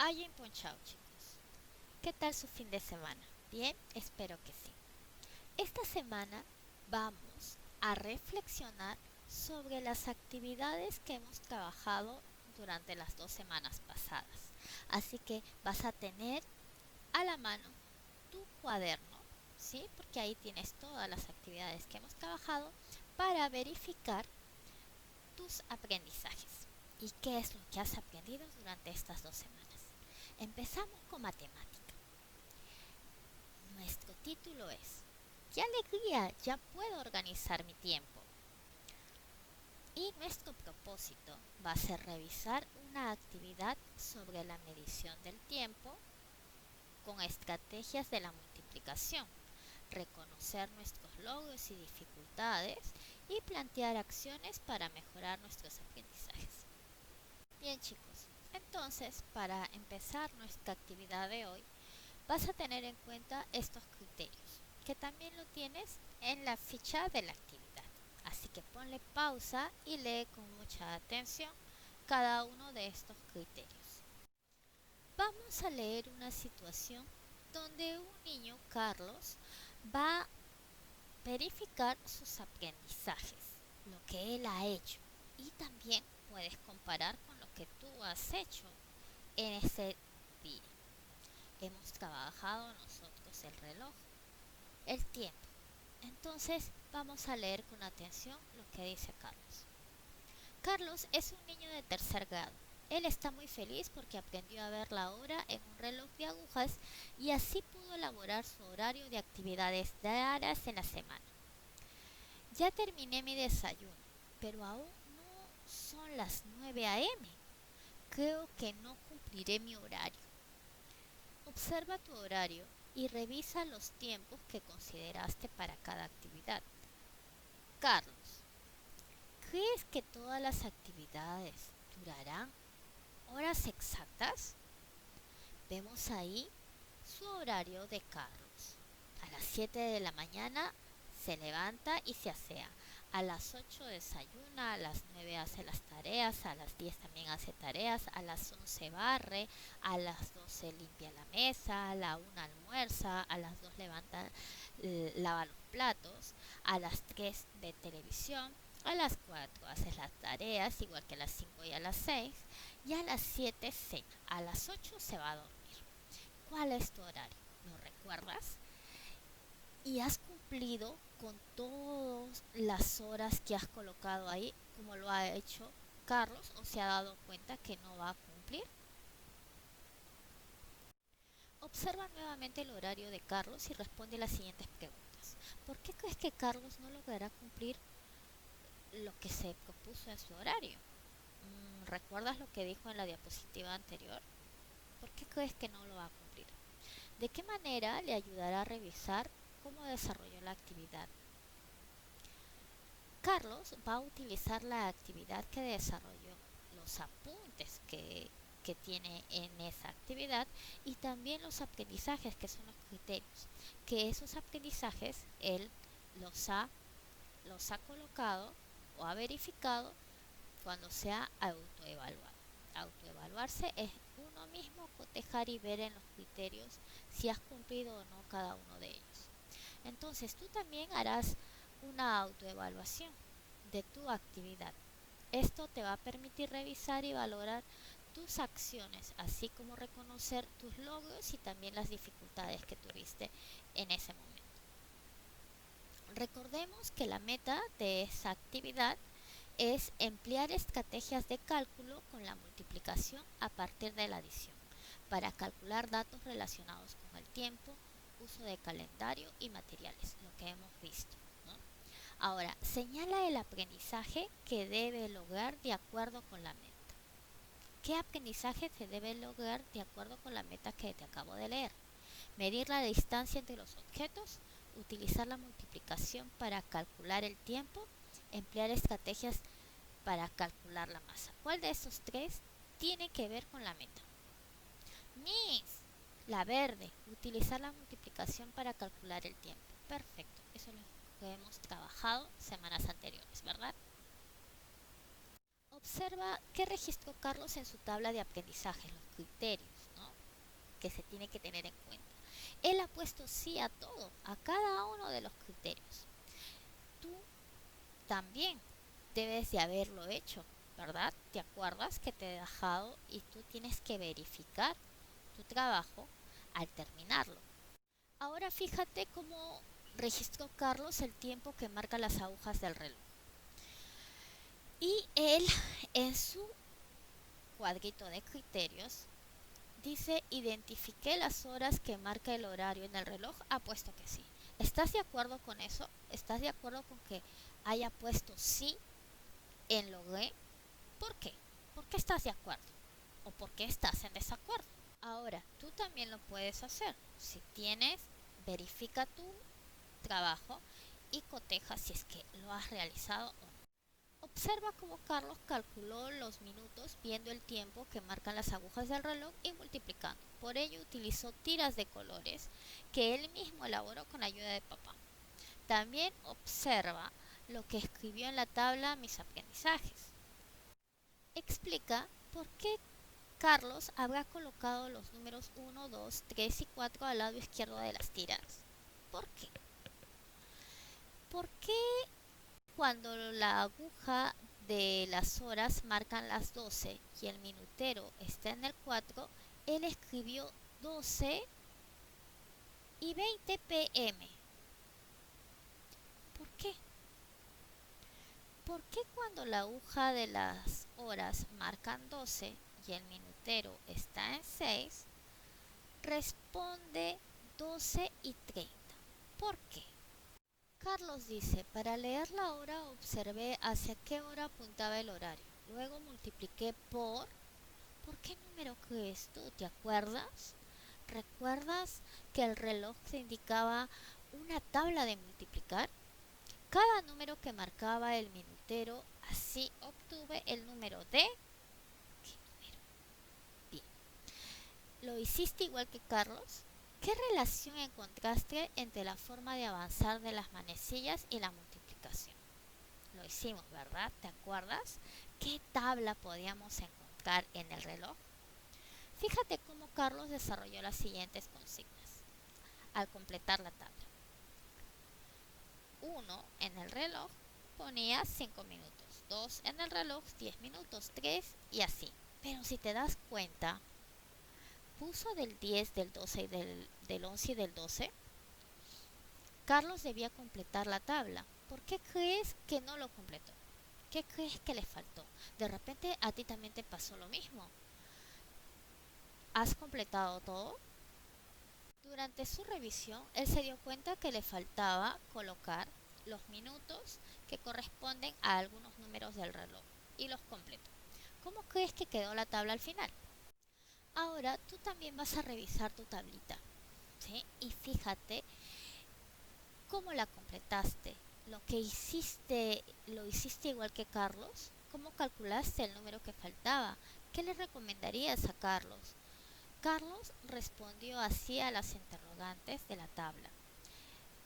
Hayan ponchado, chicos. ¿Qué tal su fin de semana? Bien, espero que sí. Esta semana vamos a reflexionar sobre las actividades que hemos trabajado durante las 2 semanas pasadas. Así que vas a tener a la mano tu cuaderno, ¿sí? Porque ahí tienes todas las actividades que hemos trabajado para verificar tus aprendizajes y qué es lo que has aprendido durante estas 2 semanas. Empezamos con matemática. Nuestro título es ¡Qué alegría! Ya puedo organizar mi tiempo. Y nuestro propósito va a ser revisar una actividad sobre la medición del tiempo con estrategias de la multiplicación, reconocer nuestros logros y dificultades y plantear acciones para mejorar nuestros aprendizajes. Bien, chicos, entonces para empezar nuestra actividad de hoy vas a tener en cuenta estos criterios, que también lo tienes en la ficha de la actividad. Así que ponle pausa y lee con mucha atención cada uno de estos criterios. Vamos a leer una situación donde un niño, Carlos, va a verificar sus aprendizajes, lo que él ha hecho, y también puedes comparar con lo que tú has hecho en ese día. Hemos trabajado nosotros el reloj, el tiempo. Entonces vamos a leer con atención lo que dice Carlos. Carlos es un niño de tercer grado. Él está muy feliz porque aprendió a ver la hora en un reloj de agujas y así pudo elaborar su horario de actividades diarias en la semana. Ya terminé mi desayuno, pero aún no son las 9 a.m. Creo que no cumpliré mi horario. Observa tu horario y revisa los tiempos que consideraste para cada actividad. Carlos, ¿crees que todas las actividades durarán horas exactas? Vemos ahí su horario de Carlos. A las 7 de la mañana se levanta y se asea. A las 8 desayuna, a las 9 hace las tareas, a las 10 también hace tareas, a las 11 barre, a las 12 limpia la mesa, a la 1 almuerza, a las 2 levanta, lava los platos, a las 3 ve televisión, a las 4 hace las tareas, igual que a las 5 y a las 6, y a las 7 cena, a las 8 se va a dormir. ¿Cuál es tu horario? ¿Lo recuerdas? ¿Y has cumplido con todas las horas que has colocado ahí, como lo ha hecho Carlos, o se ha dado cuenta que no va a cumplir? Observa nuevamente el horario de Carlos y responde las siguientes preguntas. ¿Por qué crees que Carlos no logrará cumplir lo que se propuso en su horario? ¿Recuerdas lo que dijo en la diapositiva anterior? ¿Por qué crees que no lo va a cumplir? ¿De qué manera le ayudará a revisar cómo desarrolló la actividad? Carlos va a utilizar la actividad que desarrolló, los apuntes que tiene en esa actividad y también los aprendizajes que son los criterios, que esos aprendizajes él los ha, los ha colocado o ha verificado cuando se ha autoevaluado. Autoevaluarse es uno mismo cotejar y ver en los criterios si has cumplido o no cada uno de ellos. Entonces tú también harás una autoevaluación de tu actividad. Esto te va a permitir revisar y valorar tus acciones, así como reconocer tus logros y también las dificultades que tuviste en ese momento. Recordemos que la meta de esa actividad es emplear estrategias de cálculo con la multiplicación a partir de la adición para calcular datos relacionados con el tiempo, uso de calendario y materiales, lo que hemos visto, ¿no? Ahora, señala el aprendizaje que debe lograr de acuerdo con la meta. ¿Qué aprendizaje se debe lograr de acuerdo con la meta que te acabo de leer? Medir la distancia entre los objetos, utilizar la multiplicación para calcular el tiempo, emplear estrategias para calcular la masa. ¿Cuál de estos tres tiene que ver con la meta? Miss, la verde, utilizar la multiplicación para calcular el tiempo. Perfecto, eso es lo que hemos trabajado semanas anteriores, ¿verdad? Observa qué registró Carlos en su tabla de aprendizaje, los criterios, ¿no? que se tiene que tener en cuenta. Él ha puesto sí a todo, a cada uno de los criterios. Tú también debes de haberlo hecho, ¿verdad? ¿Te acuerdas que te he dejado y tú tienes que verificar tu trabajo al terminarlo? Ahora fíjate cómo registró Carlos el tiempo que marca las agujas del reloj. Y él en su cuadrito de criterios dice: identifiqué las horas que marca el horario en el reloj. Ha puesto que sí. ¿Estás de acuerdo con eso? ¿Estás de acuerdo con que haya puesto sí en logré? ¿Por qué? ¿Por qué estás de acuerdo? ¿O por qué estás en desacuerdo? Ahora, tú también lo puedes hacer. Si tienes, verifica tu trabajo y coteja si es que lo has realizado o no. Observa cómo Carlos calculó los minutos viendo el tiempo que marcan las agujas del reloj y multiplicando. Por ello utilizó tiras de colores que él mismo elaboró con ayuda de papá. También observa lo que escribió en la tabla Mis aprendizajes. Explica por qué Carlos habrá colocado los números 1, 2, 3 y 4 al lado izquierdo de las tiras. ¿Por qué? ¿Por qué cuando la aguja de las horas marcan las 12 y el minutero está en el 4, él escribió 12 y 20 pm? ¿Por qué? ¿Por qué cuando la aguja de las horas marcan 12 y el minutero está en 6, responde 12 y 30? ¿Por qué? Carlos dice: para leer la hora observé hacia qué hora apuntaba el horario. Luego multipliqué ¿Por qué número crees tú? ¿Te acuerdas? ¿Recuerdas que el reloj te indicaba una tabla de multiplicar? Cada número que marcaba el minutero, así obtuve el número de... ¿Qué número? Bien. ¿Lo hiciste igual que Carlos? ¿Qué relación encontraste entre la forma de avanzar de las manecillas y la multiplicación? Lo hicimos, ¿verdad? ¿Te acuerdas? ¿Qué tabla podíamos encontrar en el reloj? Fíjate cómo Carlos desarrolló las siguientes consignas al completar la tabla. 1 en el reloj ponía 5 minutos, 2 en el reloj 10 minutos, 3 y así. Pero si te das cuenta, puso del 10, del 12 y del 11 y del 12. Carlos debía completar la tabla. ¿Por qué crees que no lo completó? ¿Qué crees que le faltó? De repente a ti también te pasó lo mismo. ¿Has completado todo? Durante su revisión, él se dio cuenta que le faltaba colocar los minutos que corresponden a algunos números del reloj y los completó. ¿Cómo crees que quedó la tabla al final? Ahora tú también vas a revisar tu tablita, ¿sí? Y fíjate cómo la completaste. Lo que hiciste, ¿lo hiciste igual que Carlos? ¿Cómo calculaste el número que faltaba? ¿Qué le recomendarías a Carlos? Carlos respondió así a las interrogantes de la tabla.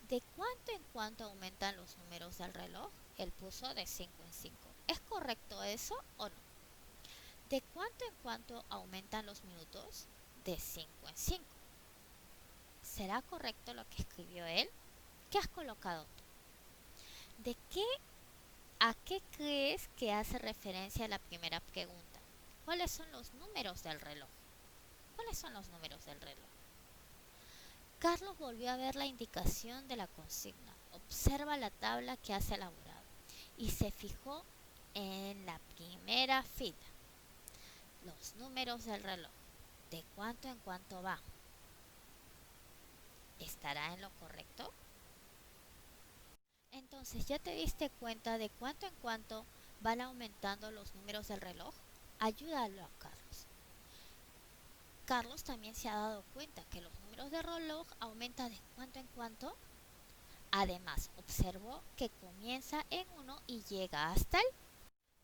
¿De cuánto en cuánto aumentan los números del reloj? Él puso de 5 en 5. ¿Es correcto eso o no? ¿De cuánto en cuánto aumentan los minutos? De 5 en 5. ¿Será correcto lo que escribió él? ¿Qué has colocado tú? ¿A qué crees que hace referencia la primera pregunta? ¿Cuáles son los números del reloj? ¿Cuáles son los números del reloj? Carlos volvió a ver la indicación de la consigna. Observa la tabla que has elaborado y se fijó en la primera fila. Los números del reloj. ¿De cuánto en cuánto va? ¿Estará en lo correcto? Entonces, ¿ya te diste cuenta de cuánto en cuánto van aumentando los números del reloj? Ayúdalo a Carlos. Carlos también se ha dado cuenta que los números de reloj aumentan de cuánto en cuánto. Además, observó que comienza en 1 y llega hasta el...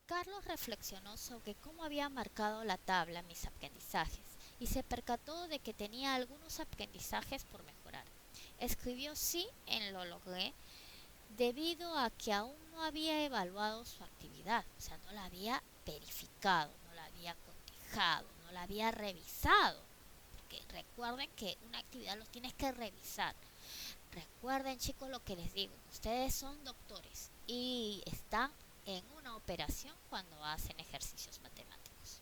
Carlos reflexionó sobre cómo había marcado la tabla Mis aprendizajes y se percató de que tenía algunos aprendizajes por mejorar. Escribió sí en lo logré debido a que aún no había evaluado su actividad, o sea, no la había verificado, no la había cotejado, no la había revisado. porque recuerden que una actividad lo tienes que revisar. Recuerden, chicos, lo que les digo, ustedes son doctores y están en una operación cuando hacen ejercicios matemáticos.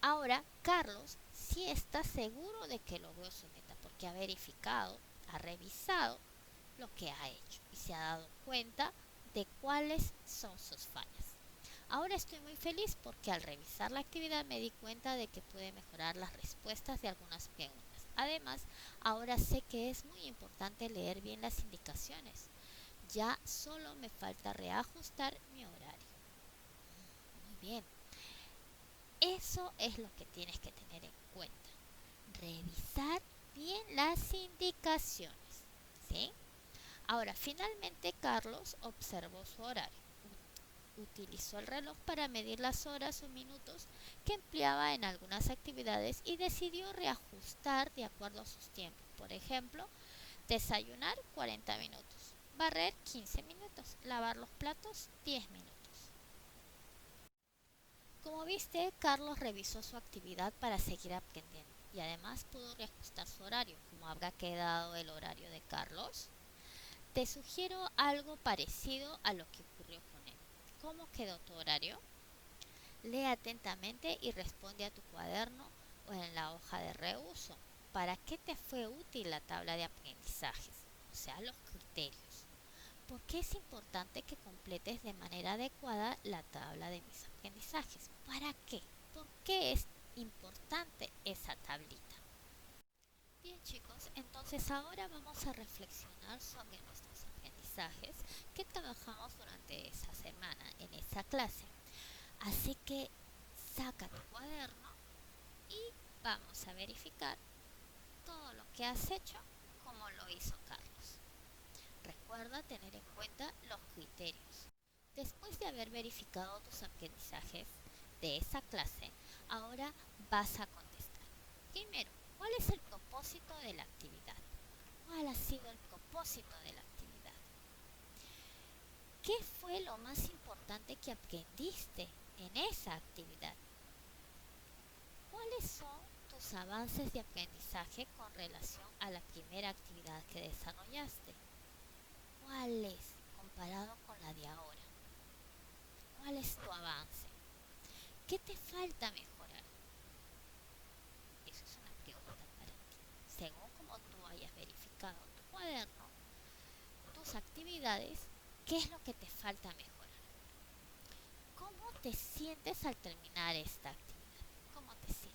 Ahora, Carlos sí está seguro de que logró su meta porque ha verificado, ha revisado lo que ha hecho y se ha dado cuenta de cuáles son sus fallas. Ahora estoy muy feliz porque al revisar la actividad me di cuenta de que pude mejorar las respuestas de algunas preguntas. Además, ahora sé que es muy importante leer bien las indicaciones. Ya solo me falta reajustar mi horario. Muy bien. Eso es lo que tienes que tener en cuenta. Revisar bien las indicaciones. ¿Sí? Ahora, finalmente Carlos observó su horario. Utilizó el reloj para medir las horas o minutos que empleaba en algunas actividades y decidió reajustar de acuerdo a sus tiempos. Por ejemplo, desayunar 40 minutos, barrer 15 minutos, lavar los platos 10 minutos. Como viste, Carlos revisó su actividad para seguir aprendiendo y además pudo reajustar su horario. ¿Cómo habrá quedado el horario de Carlos? Te sugiero algo parecido a lo que ocurrió con él. ¿Cómo quedó tu horario? Lee atentamente y responde a tu cuaderno o en la hoja de reuso. ¿Para qué te fue útil la tabla de aprendizajes? O sea, los criterios. ¿Por qué es importante que completes de manera adecuada la tabla de mis aprendizajes? ¿Para qué? ¿Por qué es importante esa tablita? Bien, chicos, entonces ahora vamos a reflexionar sobre nuestros aprendizajes que trabajamos durante esa semana en esa clase. Así que saca tu cuaderno y vamos a verificar todo lo que has hecho como lo hizo Carlos. Recuerda tener en cuenta los criterios. Después de haber verificado tus aprendizajes de esa clase, ahora vas a contestar. Primero, ¿cuál es el propósito de la actividad? ¿Cuál ha sido el propósito de la actividad? ¿Qué fue lo más importante que aprendiste en esa actividad? ¿Cuáles son tus avances de aprendizaje con relación a la primera actividad que desarrollaste? ¿Cuál es comparado con la de ahora? ¿Cuál es tu avance? ¿Qué te falta mejorar? Eso es una pregunta para ti. Según como tú hayas verificado tu cuaderno, tus actividades, ¿qué es lo que te falta mejorar? ¿Cómo te sientes al terminar esta actividad? ¿Cómo te sientes?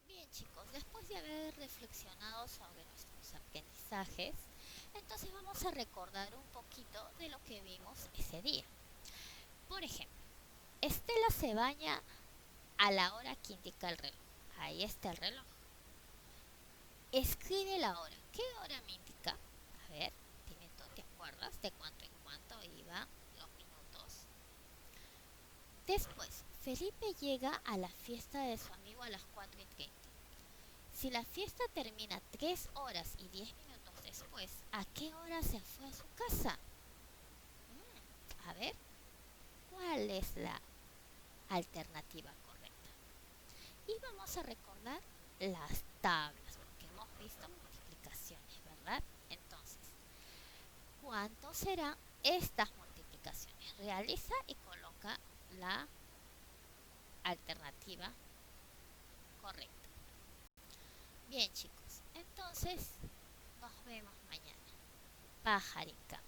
Bien, chicos, después de haber reflexionado sobre nuestros aprendizajes, entonces vamos a recordar un poquito de lo que vimos ese día. Por ejemplo, Estela se baña a la hora que indica el reloj. Ahí está el reloj. Escribe la hora. ¿Qué hora me indica? A ver, ¿te acuerdas de cuánto en cuánto iban los minutos? Después, Felipe llega a la fiesta de su amigo a las 4:30. Si la fiesta termina 3 horas y 10 minutos después, ¿a qué hora se fue a su casa? A ver, ¿cuál es la alternativa correcta? Y vamos a recordar las tablas, porque hemos visto multiplicaciones, ¿verdad? Entonces, ¿cuánto serán estas multiplicaciones? Realiza y coloca la alternativa correcta. Bien, chicos, entonces nos vemos mañana. Pajarica.